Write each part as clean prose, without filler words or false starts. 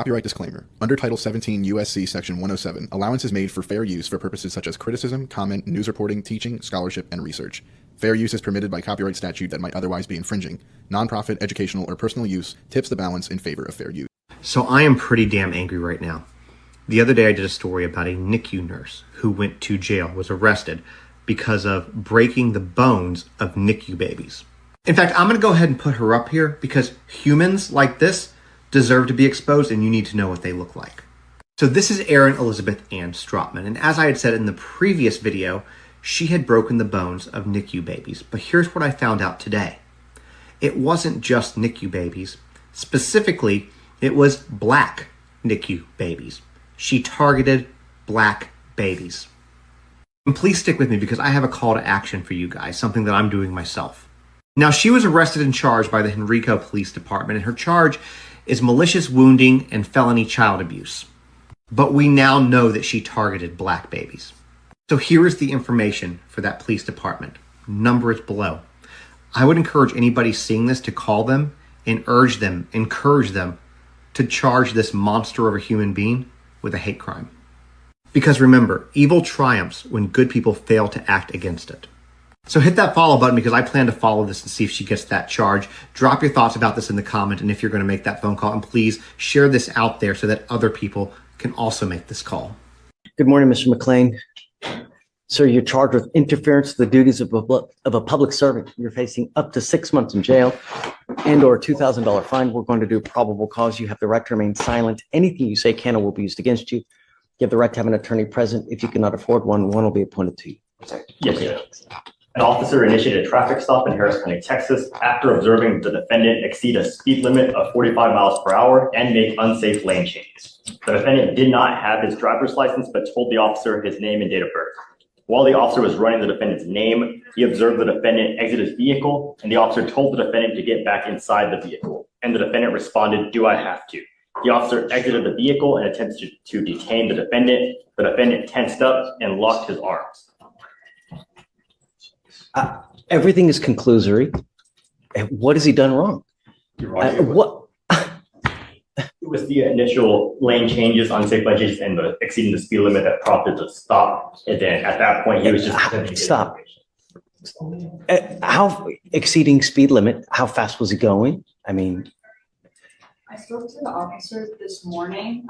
Copyright disclaimer. Under Title 17 U.S.C. Section 107, allowance is made for fair use for purposes such as criticism, comment, news reporting, teaching, scholarship, and research. Fair use is permitted by copyright statute that might otherwise be infringing. Nonprofit, educational, or personal use tips the balance in favor of fair use. So I am pretty damn angry right now. The other day I did a story about a NICU nurse who went to jail, was arrested because of breaking the bones of NICU babies. In fact, I'm going to go ahead and put her up here because humans like this deserve to be exposed and you need to know what they look like. So this is Erin Elizabeth Ann Stroutman, and as I had said in the previous video, she had broken the bones of NICU babies. But here's what I found out today. It wasn't just NICU babies. Specifically, it was black NICU babies. She targeted black babies. And please stick with me because I have a call to action for you guys, something that I'm doing myself. Now, she was arrested and charged by the Henrico Police Department, and her charge is malicious wounding and felony child abuse. But we now know that she targeted black babies. So here is the information for that police department. Number is below. I would encourage anybody seeing this to call them and encourage them to charge this monster of a human being with a hate crime. Because remember, evil triumphs when good people fail to act against it. So hit that follow button because I plan to follow this and see if she gets that charge. Drop your thoughts about this in the comment and if you're going to make that phone call. And please share this out there so that other people can also make this call. Good morning, Mr. McLean. Sir, you're charged with interference with the duties of a public servant. You're facing up to 6 months in jail and or $2,000 fine. We're going to do probable cause. You have the right to remain silent. Anything you say can or will be used against you. You have the right to have an attorney present. If you cannot afford one, one will be appointed to you. Yes, sir. An officer initiated a traffic stop in Harris County, Texas, after observing the defendant exceed a speed limit of 45 miles per hour and make unsafe lane changes. The defendant did not have his driver's license, but told the officer his name and date of birth. While the officer was running the defendant's name, he observed the defendant exit his vehicle, and the officer told the defendant to get back inside the vehicle. And the defendant responded, "Do I have to?" The officer exited the vehicle and attempted to detain the defendant. The defendant tensed up and locked his arms. Everything is conclusory. What has he done wrong? What? It was the initial lane changes, unsafe lane changes, and the exceeding the speed limit that prompted the stop. And then at that point, he was just Stop. How exceeding speed limit? How fast was he going? I mean, I spoke to the officer this morning,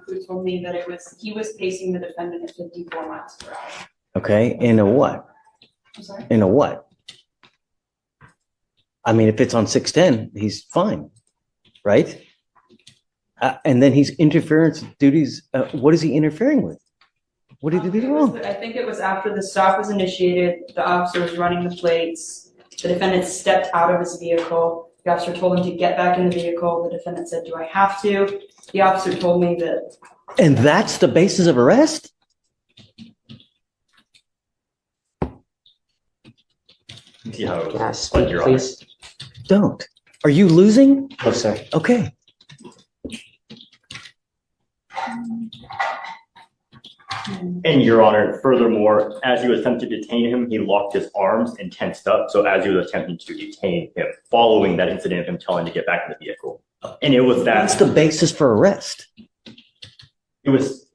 who told me that he was pacing the defendant at 54 miles per hour. okay. In a what? I'm sorry? In a what? I mean, if it's on 610, he's fine, right? And then he's interference duties. What is he interfering with? What did he do wrong? I think it was after the stop was initiated, the officer was running the plates. The defendant stepped out of his vehicle. The officer told him to get back in the vehicle. The defendant said, "Do I have to?" The officer told me that. And that's the basis of arrest? see how it Can I speak, Your please? Don't. Are you losing? No, sir. Okay. And Your Honor, furthermore, as he was attempting to detain him, he locked his arms and tensed up. So as he was attempting to detain him, following that incident of him telling him to get back in the vehicle. And it was that. That's the basis for arrest. It was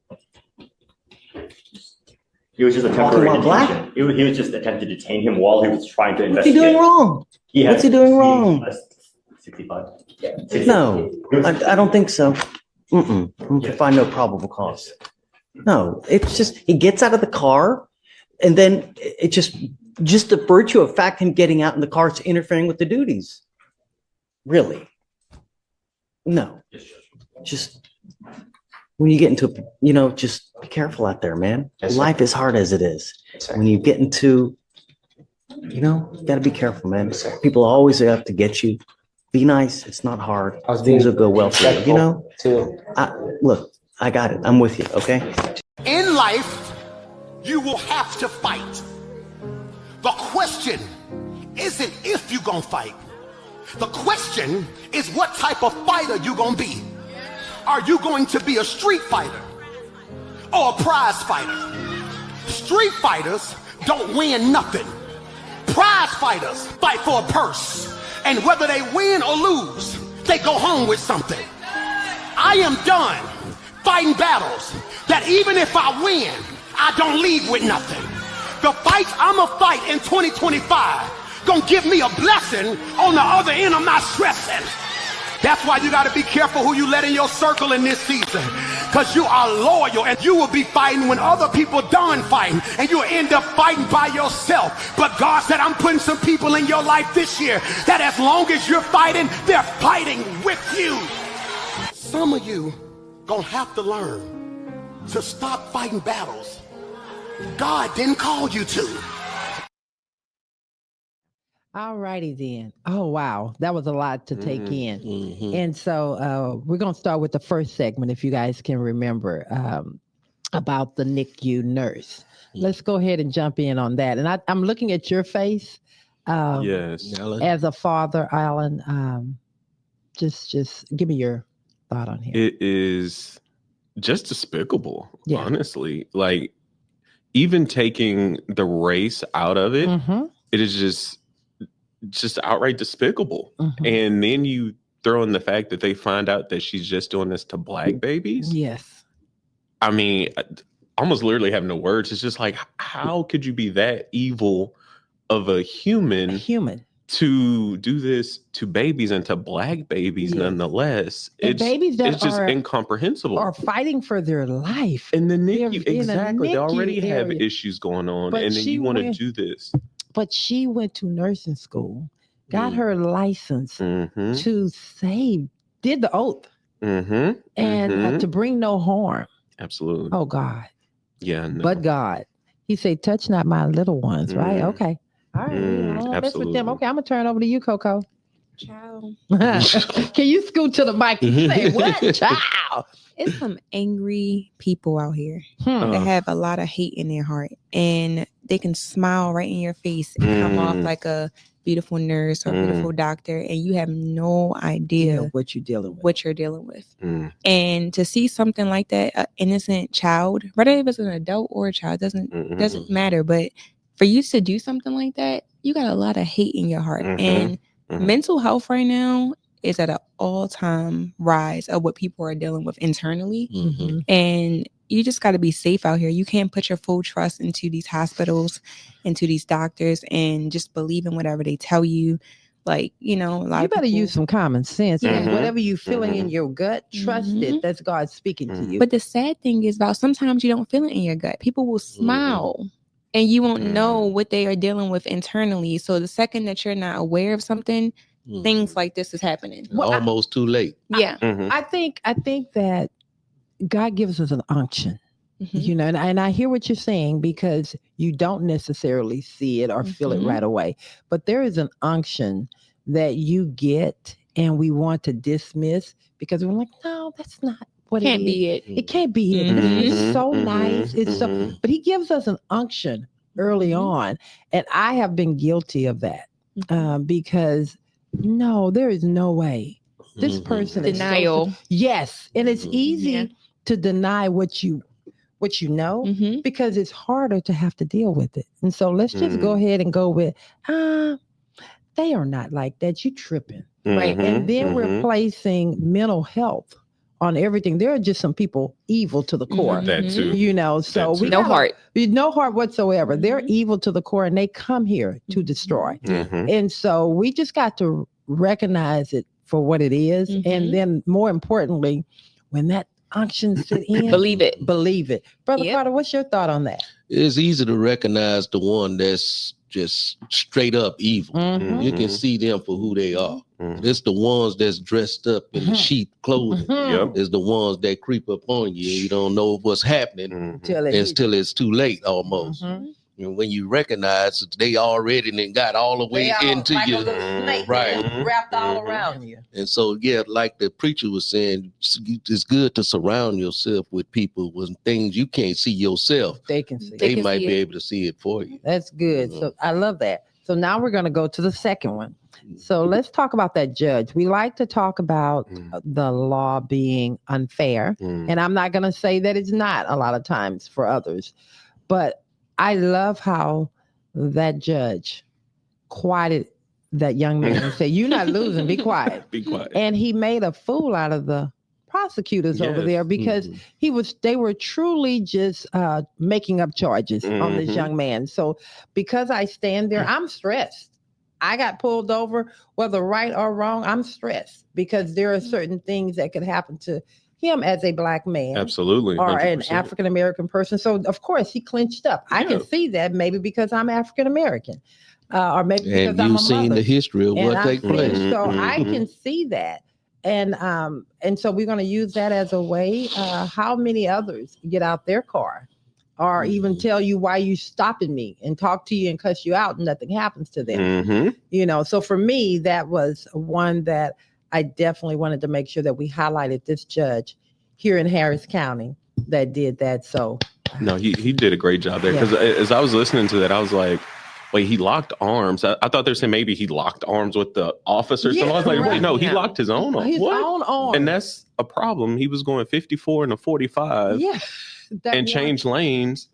just a temporary Talking about detention. He was just attempting to detain him while he was trying to What's he investigate. doing wrong? What's he doing wrong? 65. No, I don't think so. Mm-mm. I can find no probable cause. No, it's just he gets out of the car, and then it just the virtue of fact him getting out in the car is interfering with the duties. Really? No. Just when you get into, just be careful out there, man. Yes, sir. Life is hard as it is. Yes, sir. When you get into, you got to be careful, man. Yes, sir. People always have to get you. Be nice. It's not hard. I was Things will being go well for you. Too. Look, I got it. I'm with you. Okay. In life, you will have to fight. The question isn't if you're gonna fight. The question is what type of fighter you gonna be. Are you going to be a street fighter or a prize fighter? Street fighters don't win nothing. Prize fighters fight for a purse. And whether they win or lose, they go home with something. I I am done fighting battles that even if I win, I don't leave with nothing. The fights I'ma fight in 2025 gonna give me a blessing on the other end of my stressing. That's why you gotta be careful who you let in your circle in this season. Cause you are loyal and you will be fighting when other people done fighting and you'll end up fighting by yourself. But God said, I'm putting some people in your life this year that as long as you're fighting, they're fighting with you. Some of you gonna have to learn to stop fighting battles God didn't call you to. All righty then. Oh, wow. That was a lot to take in. Mm-hmm. And so we're going to start with the first segment, if you guys can remember, about the NICU nurse. Let's go ahead and jump in on that. And I'm looking at your face Yes. as a father, Alan. Just give me your thought on here. It is just despicable, Yeah. honestly. Like, even taking the race out of it, Mhm, it is just outright despicable. mhm. And then you throw in the fact that they find out that she's just doing this to black babies. Yes. I mean, I almost literally have no words. It's just like, how could you be that evil of a human Human. to do this to babies and to black babies Yes. nonetheless? And babies that it's just are incomprehensible. fighting for their life. And the They're NICU, in a exactly. They already NICU have area. issues going on, But and then she you want to went- do this. But she went to nursing school, got Mm. her license Mm-hmm. to save, did the oath, Mm-hmm. and to bring no harm. Absolutely. Oh, God. Yeah. No. But God. He said, touch not my little ones, right? Mm. Okay. All right. I don't mess with them. Absolutely. Okay, I'm going to turn over to you, Coco. Child, Can you scoot to the mic and say, what? Child. it's some angry people out here Hmm. that have a lot of hate in their heart, and they can smile right in your face and come off Mm. like a beautiful nurse or a beautiful doctor, and you have no You idea know what you're dealing with. what you're dealing with. Mm. And to see something like that, an innocent child, whether if it's an adult or a child, Mhm. doesn't matter. But for you to do something like that, you got a lot of hate in your heart. Mhm. And Mhm. mental health right now is at an all-time rise of what people are dealing with internally. Mm-hmm. And you just got to be safe out here. You can't put your full trust into these hospitals, into these doctors, and just believe in whatever they tell you. Like, a lot You of better people, use some common sense. Yeah. And whatever you're feeling in Mhm. your gut, trust it. Mhm. That's God speaking to you. But the sad thing is about sometimes you don't feel it in your gut. People will smile and you won't know what they are dealing with internally. So the second that you're not aware of something, things like this is happening. Well, I- Almost too late. Yeah. Mhm. I think that God gives us an unction, Mhm. and I hear what you're saying because you don't necessarily see it or feel it Mhm. right away. But there is an unction that you get and we want to dismiss because we're like, no, that's not what Can't it be is. it. It can't be it. Mhm. It's so Mhm. nice. It's so, Mhm. but he gives us an unction early Mhm. on. And I have been guilty of that Mhm. because no, there is no way. This Mhm. person is so- Denial. yes, and it's Mhm. easy Yeah. to deny what you know Mhm. because it's harder to have to deal with it. And so let's just go ahead and go with they are not like that. You tripping. Right. And then we're Mhm. placing mental health on everything. There are just some people evil to the core. Mhm. That too. So That we too. No gotta- heart. no heart whatsoever. They're Mhm. evil to the core and they come here to Mhm. destroy. Mhm. And so we just got to recognize it for what it is. Mhm. And then more importantly, when that unction sit in, Believe it. believe it. Brother Yep. Carter, what's your thought on that? It's easy to recognize the one that's just straight up evil. Mhm. You can see them for who they are. Mhm. It's the ones that's dressed up in the Mhm. sheep clothing. Mhm. Yep. It's the ones that creep up on you and you don't know what's happening Mhm. Till it hits. until it's too late almost. Mhm. And when you recognize it, they already then got all the way They all into like a you. little snake, Right. they're wrapped all Mhm. around you. And so, yeah, like the preacher was saying, it's good to surround yourself with people with things you can't see yourself. They can see. They can might see be it. able to see it for you. That's good. Mhm. So I love that. So now we're going to go to the second one. So let's talk about that judge. We like to talk about the law being unfair. Mhm. And I'm not going to say that it's not a lot of times for others. But I love how that judge quieted that young man and said, "You're not losing. Be quiet." Be quiet. And he made a fool out of the prosecutors over Yes. there because they were truly just making up charges on this Mhm. young man. So because I stand there, I'm stressed. I got pulled over, whether right or wrong, I'm stressed because there are certain things that could happen to him as a black man. Absolutely. Or an 100%. African American person. So of course he clinched up. I can Yeah. see that maybe because I'm African American, or maybe because And I'm you've a seen mother. the history of And what I've take seen- place. So I Mhm. can see that, and so we're going to use that as a way. How many others get out their car, or even tell you why you stopping me and talk to you and cuss you out, and nothing happens to them? Mhm. You know, so for me, that was one that I definitely wanted to make sure that we highlighted this judge here in Harris County that did that. So No, he did a great job there because as I was listening to that, I was like, wait, he locked arms. I thought they were saying maybe he locked arms with the officer. So I was like, right. wait, no, he locked his own arm. his What? own arm. And that's a problem. He was going 54 and a 45 yeah, that and one- changed lanes.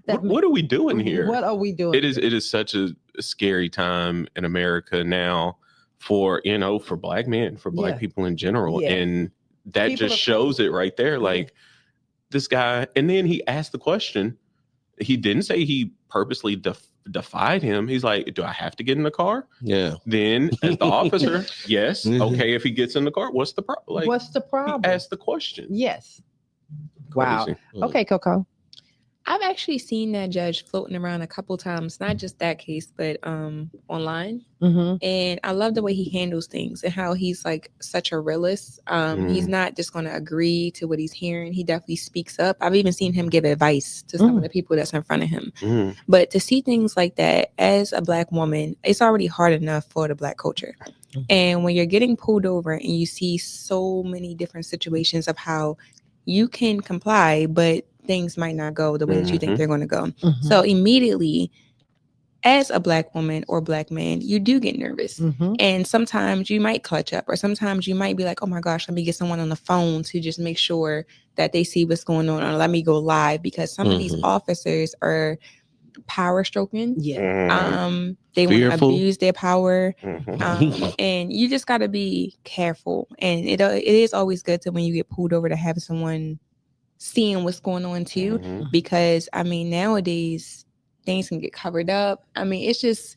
that What are we doing here? What are we doing? It is such a scary time in America now for black men, for black Yeah. people in general. Yeah. And that People just are- shows it right there. Like this guy, and then he asked the question. He didn't say he purposely defied him. He's like, do I have to get in the car? Yeah. Then as the officer, yes. Mhm. Okay, if he gets in the car, what's the problem? Like, What's the he problem? asked the question. Yes. Wow. Crazy. Okay, Coco. I've actually seen that judge floating around a couple times, not just that case, but online. Mm-hmm. And I love the way he handles things and how he's like such a realist. He's not just going to agree to what he's hearing. He definitely speaks up. I've even seen him give advice to some of the people that's in front of him. Mhm. But to see things like that as a black woman, it's already hard enough for the black culture. And when you're getting pulled over and you see so many different situations of how you can comply, but things might not go the way that you think they're going to go. So immediately, as a black woman or black man, you do get nervous. And sometimes you might clutch up, or sometimes you might be like, oh my gosh, let me get someone on the phone to just make sure that they see what's going on, or let me go live, because some of these officers are power stroking. Yeah. They want to Fearful. abuse their power. Mhm. And you just got to be careful. And it is always good to, when you get pulled over, to have someone seeing what's going on too, Mhm. because I mean, nowadays things can get covered up. I mean, it's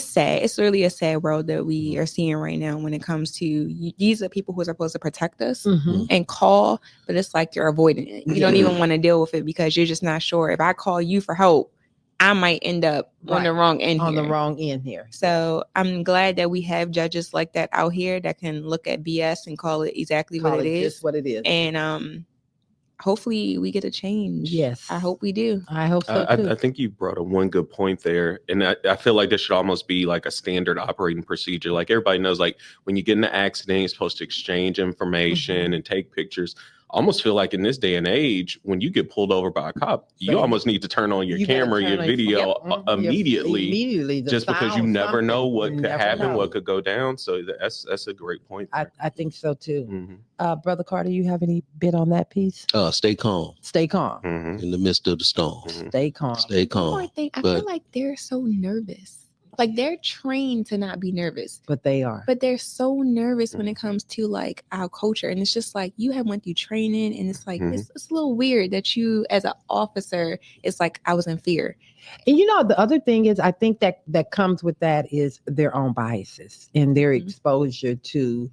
sad. It's really a sad world that we are seeing right now when it comes to these are people who are supposed to protect us and call, but it's like you're avoiding it. You don't even want to deal with it because you're just not sure. If I call you for help, I might end up on the wrong end On here. the wrong end here. So I'm glad that we have judges like that out here that can look at BS and call it exactly Call what it is. just what it is. And hopefully we get a change. Yes. I hope we do. I hope so too. I think you brought up one good point there. And I feel like this should almost be like a standard operating procedure. Like everybody knows, like when you get in an accident, you're supposed to exchange information and take pictures. I almost feel like in this day and age, when you get pulled over by a cop, you Same. almost need to turn on your You gotta camera, turn your on- video Yep. immediately. Immediately. the Just because you sound, never know something. what You could never happen, know. what could go down. So that's a great point. I think so too. Mhm. Brother Carter, you have any bit on that piece? Stay calm Stay calm. Mhm. in the midst of the storm. Mhm. Stay calm. Stay One more calm. thing, I but- feel like they're so nervous. Like they're trained to not be nervous, But they are. but they're so nervous when it comes to like our culture. And it's just like you have went through training, and it's like it's a little weird that you, as an officer, it's like I was in fear. And you know, the other thing is, I think that comes with that is their own biases and their exposure to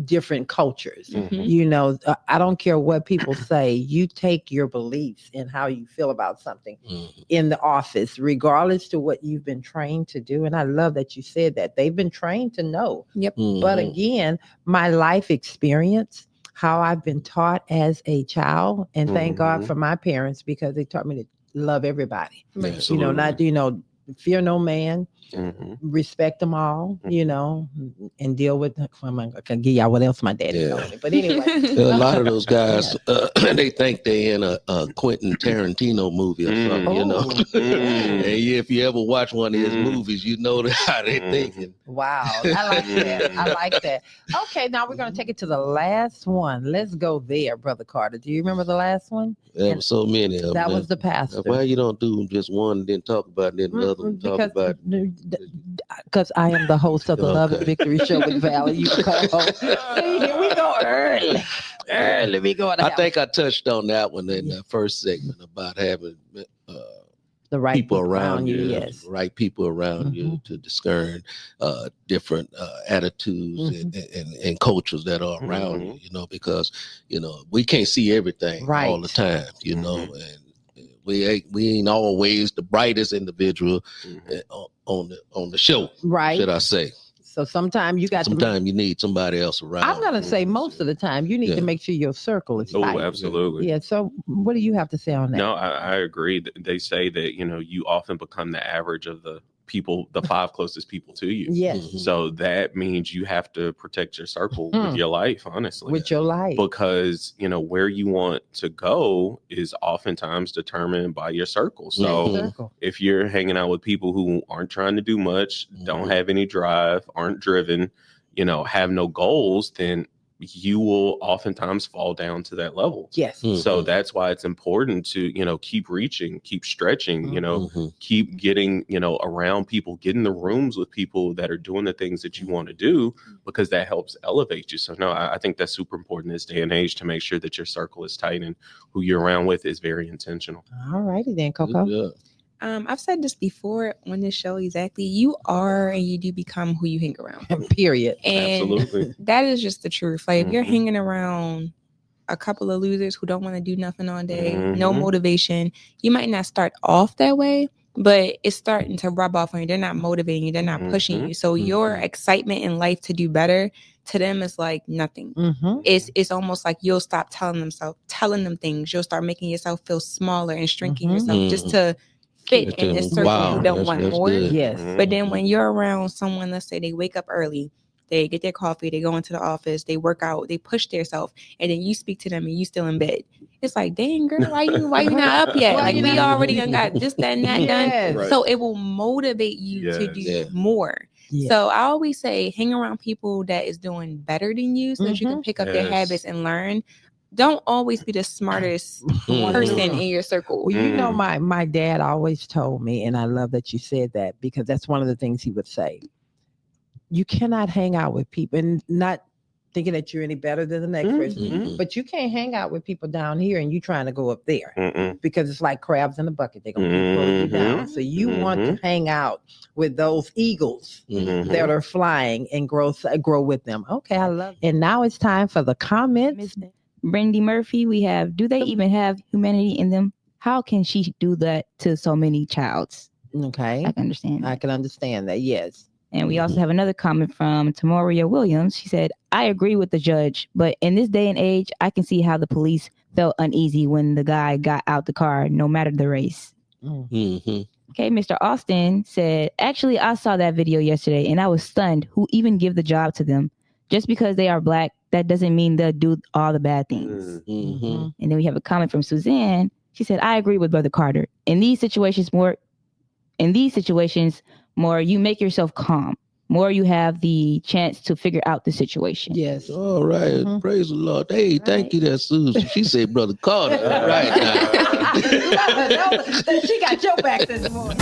different cultures. Mhm. You know, I don't care what people say, you take your beliefs and how you feel about something in the office, regardless to what you've been trained to do. And I love that you said that. They've been trained to know. But Mhm. again, my life experience, how I've been taught as a child, and thank God Mhm. for my parents, because they taught me to love everybody. Right. You know, not, fear no man, Mhm. respect them all, and deal with, I can give y'all what else my daddy Yeah. told me. But anyway, A lot of those guys, they think they're in a Quentin Tarantino movie or something, you know. Oh. And if you ever watch one of his movies, you know how they're thinking. wow, I like that. I like that. Okay, now we're going to take it to the last one. Let's go there, Brother Carter. Do you remember the last one? There were so many of them. That man. was the pastor. Why you don't do just one, then talk about it, then the other one talk Because about because I am the host of the Love and Okay. Victory Show with Valerie. You co-host. See, here we go early. Early we go. I think I touched on that one in the first segment about having the right people around you, Yes. the right people around you to discern different attitudes and cultures that are around you, you know, because, you know, we can't see everything all the time, you know, and we ain't always the brightest individual on the show, Right. should I say. So sometimes you got Sometimes you need somebody else around. I'm gonna say most of the time you need to make sure your circle is tight. Oh, absolutely. Yeah. So what do you have to say on that? No, I agree. They say that, you know, you often become the average of the people, the 5 closest people to you. Yes. So that means you have to protect your circle with your life, honestly. With your life. Because, you know, where you want to go is oftentimes determined by your circle. So if you're hanging out with people who aren't trying to do much, don't have any drive, aren't driven, you know, have no goals, then you will oftentimes fall down to that level. Yes. So that's why it's important to, you know, keep reaching, keep stretching, you know, keep getting, you know, around people, get in the rooms with people that are doing the things that you want to do, because that helps elevate you. So no, I think that's super important in this day and age, to make sure that your circle is tight and who you're around with is very intentional. All righty then, Coco. I've said this before on this show, exactly. You are and you do become who you hang around. Period. And Absolutely. that is just the truth. Like if you're hanging around a couple of losers who don't want to do nothing all day, no motivation, you might not start off that way, but it's starting to rub off on you. They're not motivating you, they're not pushing you. So your excitement in life to do better, to them is like nothing. It's almost like you'll stop telling them things. You'll start making yourself feel smaller and shrinking yourself just to fit in this circle. You don't want more. Yes. But then when you're around someone, let's say they wake up early, they get their coffee, they go into the office, they work out, they push themselves, and then you speak to them and you still in bed. It's like, dang girl, why you not up yet? Like we already done got this, that, and that done. Right. So it will motivate you to do more. Yes. So I always say hang around people that is doing better than you so that you can pick up their habits and learn. Don't always be the smartest person in your circle. Well, you know, my dad always told me, and I love that you said that, because that's one of the things he would say. You cannot hang out with people, and not thinking that you're any better than the next person, but you can't hang out with people down here and you trying to go up there, because it's like crabs in a bucket. They're going to keep pulling you down. So you want to hang out with those eagles that are flying and grow with them. Okay, I love it. And now it's time for the comments. Brandy Murphy, we have, do they even have humanity in them? How can she do that to so many childs? Okay. I can understand. I can understand that, yes. And we also have another comment from Tamaria Williams. She said, I agree with the judge, but in this day and age, I can see how the police felt uneasy when the guy got out the car, no matter the race. Okay, Mr. Austin said, actually, I saw that video yesterday and I was stunned. Who even give the job to them? Just because they are Black, that doesn't mean they'll do all the bad things. And then we have a comment from Suzanne. She said, I agree with Brother Carter. In these situations, more you make yourself calm. More you have the chance to figure out the situation. Yes. All right. Praise the Lord. Hey, thank you there, Susan. She said Brother Carter right now. She got your back this morning.